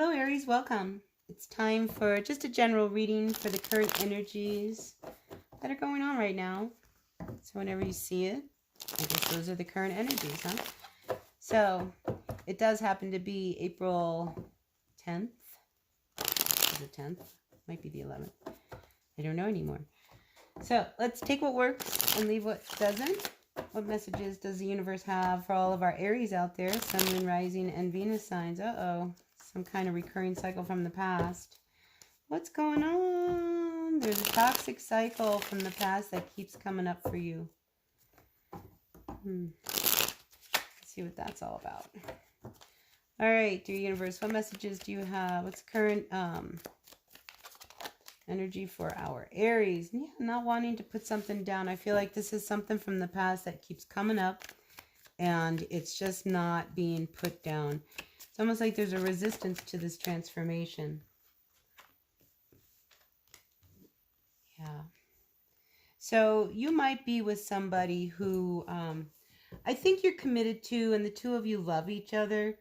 Hello Aries, welcome. It's time for just a general reading for the current energies that are going on right now. So whenever you see it, I guess those are the current energies, huh? So it does happen to be April 10th. Is it 10th? Might be the 11th. I don't know anymore. So let's take what works and leave what doesn't. What messages does the universe have for all of our Aries out there? Sun, Moon, Rising, and Venus signs. Uh-oh. Some kind of recurring cycle from the past. What's going on? There's a toxic cycle from the past that keeps coming up for you. Let's see what that's all about. All right, dear universe, what messages do you have? What's current energy for our Aries? Yeah, not wanting to put something down. I feel like this is something from the past that keeps coming up and it's just not being put down. It's almost like there's a resistance to this transformation. Yeah. So you might be with somebody who I think you're committed to, and the two of you love each other.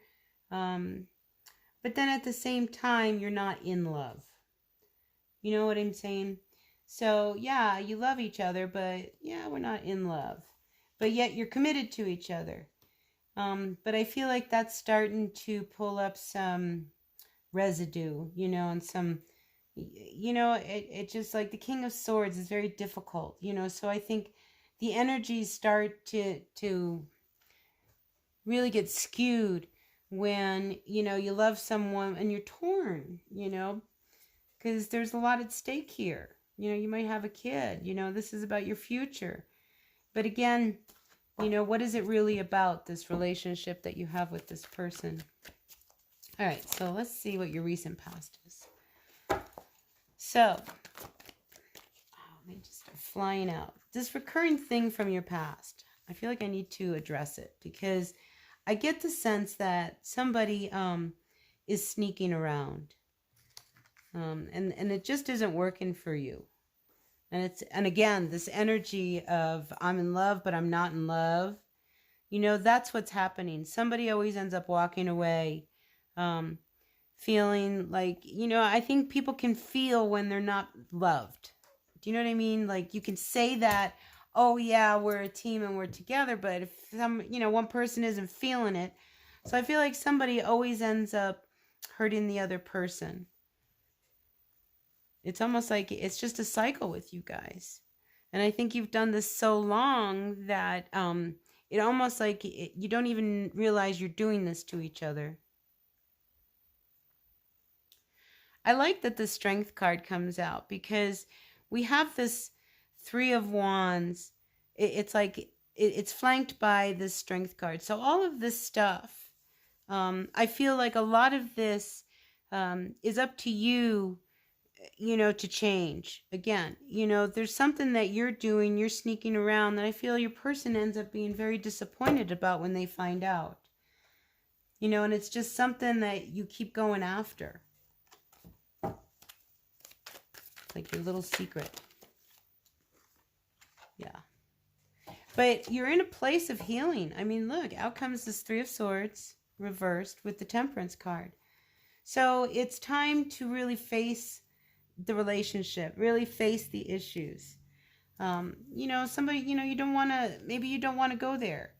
But then at the same time, you're not in love. You know what I'm saying? So yeah, you love each other, but yeah, we're not in love. But yet you're committed to each other. But I feel like that's starting to pull up some residue, you know, and some, you know, it just like the King of Swords is very difficult, you know, so I think the energies start to really get skewed when, you know, you love someone and you're torn, you know, because there's a lot at stake here. You know, you might have a kid, you know, this is about your future. But again, you know, what is it really about, this relationship that you have with this person? All right, so let's see what your recent past is. So, let me just start flying out. This recurring thing from your past, I feel like I need to address it because I get the sense that somebody is sneaking around. And it just isn't working for you. And again, this energy of I'm in love, but I'm not in love. You know, that's what's happening. Somebody always ends up walking away, feeling like, you know, I think people can feel when they're not loved. Do you know what I mean? Like you can say that, oh yeah, we're a team and we're together, but if one person isn't feeling it. So I feel like somebody always ends up hurting the other person. It's almost like it's just a cycle with you guys. And I think you've done this so long that it almost like you don't even realize you're doing this to each other. I like that the Strength card comes out because we have this Three of Wands. It's like it's flanked by this Strength card. So all of this stuff, I feel like a lot of this is up to you, you know, to change. Again, you know, there's something that you're doing, you're sneaking around, that I feel your person ends up being very disappointed about when they find out. You know, and it's just something that you keep going after. Like your little secret. Yeah. But you're in a place of healing. I mean, look, out comes this Three of Swords reversed with the Temperance card. So it's time to really face the relationship, really face the issues. You know, somebody, you know, maybe you don't want to go there,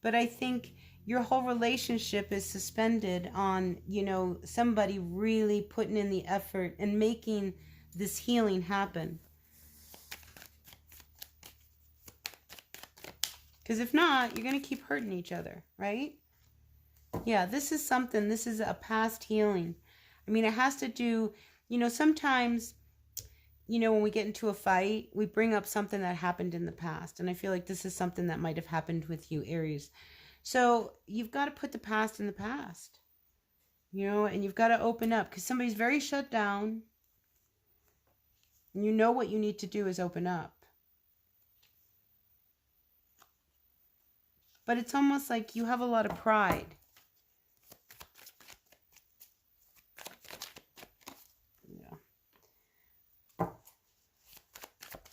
but I think your whole relationship is suspended on, you know, somebody really putting in the effort and making this healing happen. Because if not, you're going to keep hurting each other, right? Yeah, this is a past healing. I mean, it has to do, you know, sometimes, you know, when we get into a fight, we bring up something that happened in the past. And I feel like this is something that might have happened with you, Aries. So you've got to put the past in the past, you know, and you've got to open up because somebody's very shut down. And you know what you need to do is open up. But it's almost like you have a lot of pride.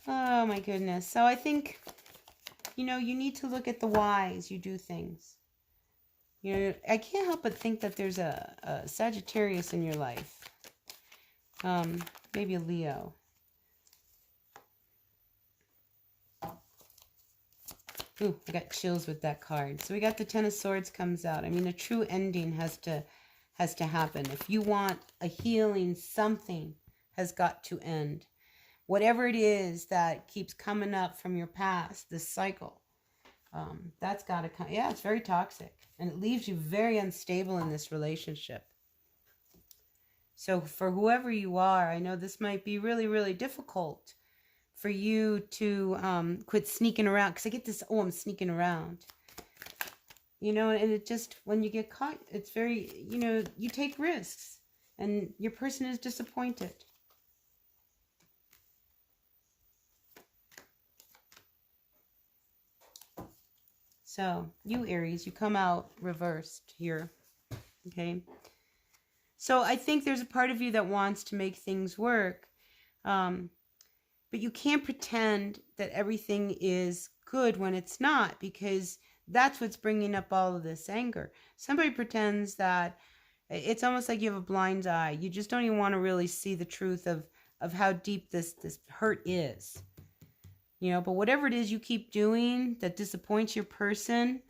Oh my goodness. So I think, you know, you need to look at the whys you do things. You know, I can't help but think that there's a Sagittarius in your life. Maybe a Leo. Ooh, I got chills with that card. So we got the Ten of Swords comes out. I mean, a true ending has to happen. If you want a healing, something has got to end. Whatever it is that keeps coming up from your past, this cycle, that's got to come. Yeah, it's very toxic. And it leaves you very unstable in this relationship. So for whoever you are, I know this might be really, really difficult for you to quit sneaking around. Because I get this, oh, I'm sneaking around. You know, and it just, when you get caught, it's very, you know, you take risks. And your person is disappointed. So, you Aries, you come out reversed here. Okay? So, I think there's a part of you that wants to make things work. But you can't pretend that everything is good when it's not, because that's what's bringing up all of this anger. Somebody pretends that it's almost like you have a blind eye. You just don't even want to really see the truth of how deep this hurt is. You know, but whatever it is you keep doing that disappoints your person,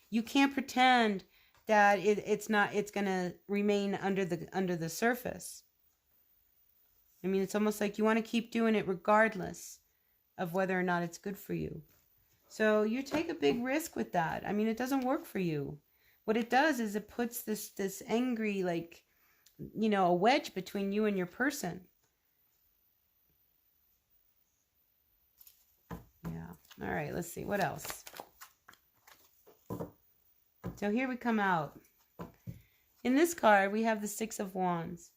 you can't pretend that it's going to remain under the surface. I mean, it's almost like you want to keep doing it regardless of whether or not it's good for you. So you take a big risk with that. I mean, it doesn't work for you. What it does is it puts this angry, like, you know, a wedge between you and your person. Yeah. All right, let's see. What else? So here we come out. In this card, we have the Six of Wands.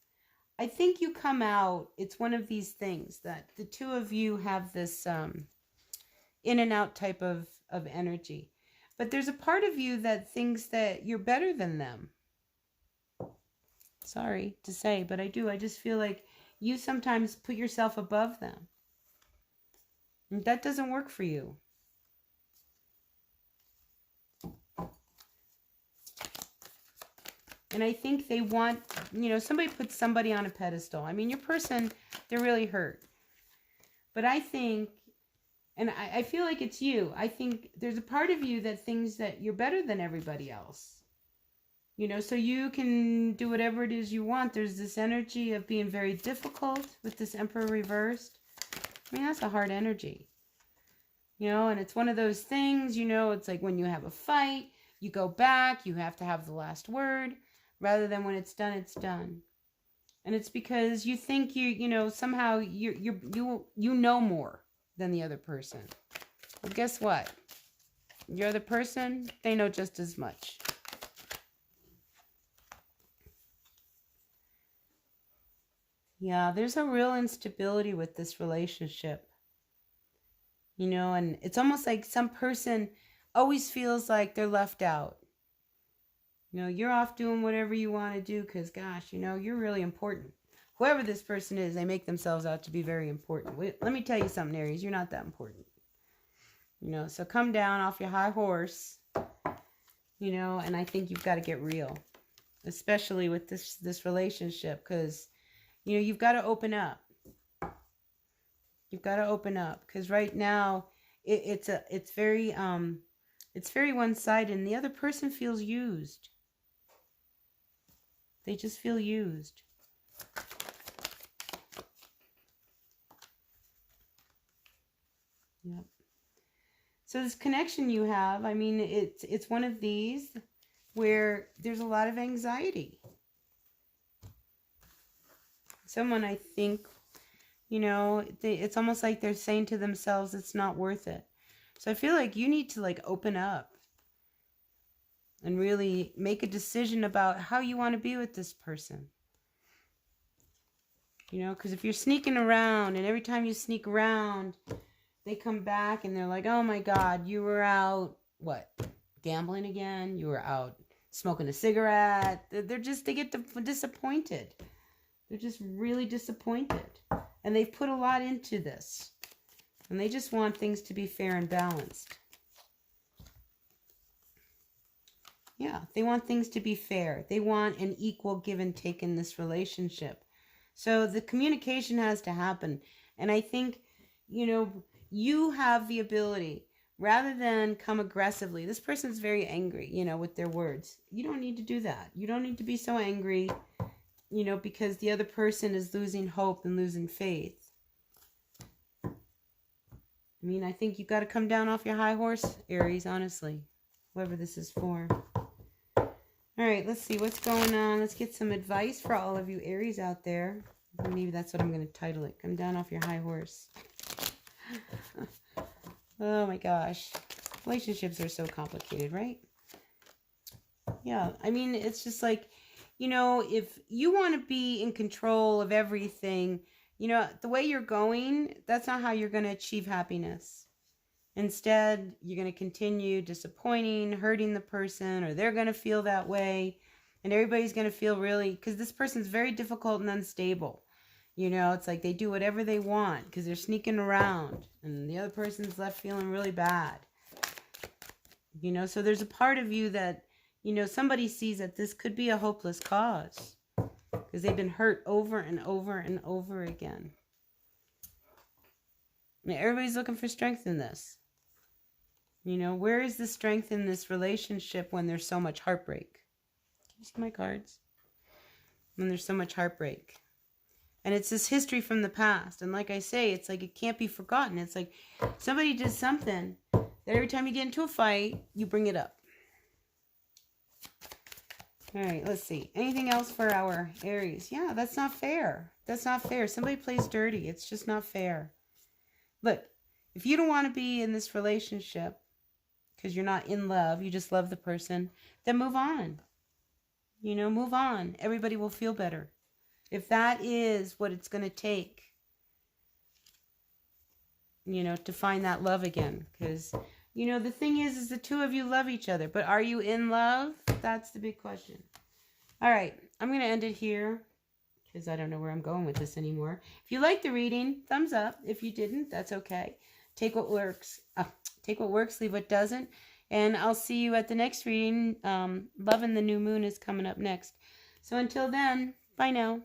I think you come out, it's one of these things that the two of you have this in and out type of energy. But there's a part of you that thinks that you're better than them. Sorry to say, but I do. I just feel like you sometimes put yourself above them. And that doesn't work for you. And I think they want, you know, somebody puts somebody on a pedestal. I mean, your person, they're really hurt. But I think, and I feel like it's you. I think there's a part of you that thinks that you're better than everybody else. You know, so you can do whatever it is you want. There's this energy of being very difficult with this Emperor reversed. I mean, that's a hard energy. You know, and it's one of those things, you know, it's like when you have a fight, you go back, you have to have the last word. Rather than when it's done, it's done. And it's because you think you know, somehow you know more than the other person. Well, guess what? Your other person, they know just as much. Yeah, there's a real instability with this relationship. You know, and it's almost like some person always feels like they're left out. You know, you're off doing whatever you want to do because, gosh, you know, you're really important. Whoever this person is, they make themselves out to be very important. Let me tell you something, Aries. You're not that important. You know, so come down off your high horse, you know, and I think you've got to get real, especially with this relationship because, you know, you've got to open up. You've got to open up because right now it's very one-sided and the other person feels used. They just feel used. Yep. So this connection you have, I mean, it's one of these where there's a lot of anxiety. Someone, I think, you know, it's almost like they're saying to themselves, it's not worth it. So I feel like you need to like open up and really make a decision about how you want to be with this person. You know, because if you're sneaking around and every time you sneak around, they come back and they're like, oh my God, you were out, what, gambling again? You were out smoking a cigarette. They get disappointed. They're just really disappointed. And they've put a lot into this. And they just want things to be fair and balanced. Yeah, they want things to be fair. They want an equal give and take in this relationship. So the communication has to happen. And I think, you have the ability, rather than come aggressively. This person's very angry, with their words. You don't need to do that. You don't need to be so angry, because the other person is losing hope and losing faith. I mean, I think you got to come down off your high horse, Aries, honestly. Whoever this is for. All right, let's see what's going on. Let's get some advice for all of you Aries out there. Maybe that's what I'm going to title it. Come down off your high horse. Oh my gosh. Relationships are so complicated, right? Yeah, I mean, it's just like, if you want to be in control of everything, the way you're going, that's not how you're going to achieve happiness. Instead, you're going to continue disappointing, hurting the person, or they're going to feel that way. And everybody's going to feel really, because this person's very difficult and unstable. It's like they do whatever they want because they're sneaking around. And the other person's left feeling really bad. So there's a part of you that, somebody sees that this could be a hopeless cause. Because they've been hurt over and over and over again. I mean, everybody's looking for strength in this. Where is the strength in this relationship when there's so much heartbreak? Can you see my cards? When there's so much heartbreak. And it's this history from the past. And like I say, it's like it can't be forgotten. It's like somebody did something that every time you get into a fight, you bring it up. All right, let's see. Anything else for our Aries? Yeah, that's not fair. That's not fair. Somebody plays dirty. It's just not fair. Look, if you don't want to be in this relationship, because you're not in love, you just love the person, then move on. Move on. Everybody will feel better. If that is what it's going to take, to find that love again. Because, the thing is the two of you love each other. But are you in love? That's the big question. All right. I'm going to end it here because I don't know where I'm going with this anymore. If you liked the reading, thumbs up. If you didn't, that's okay. Take what works. Leave what doesn't. And I'll see you at the next reading. Love and the New Moon is coming up next. So until then, bye now.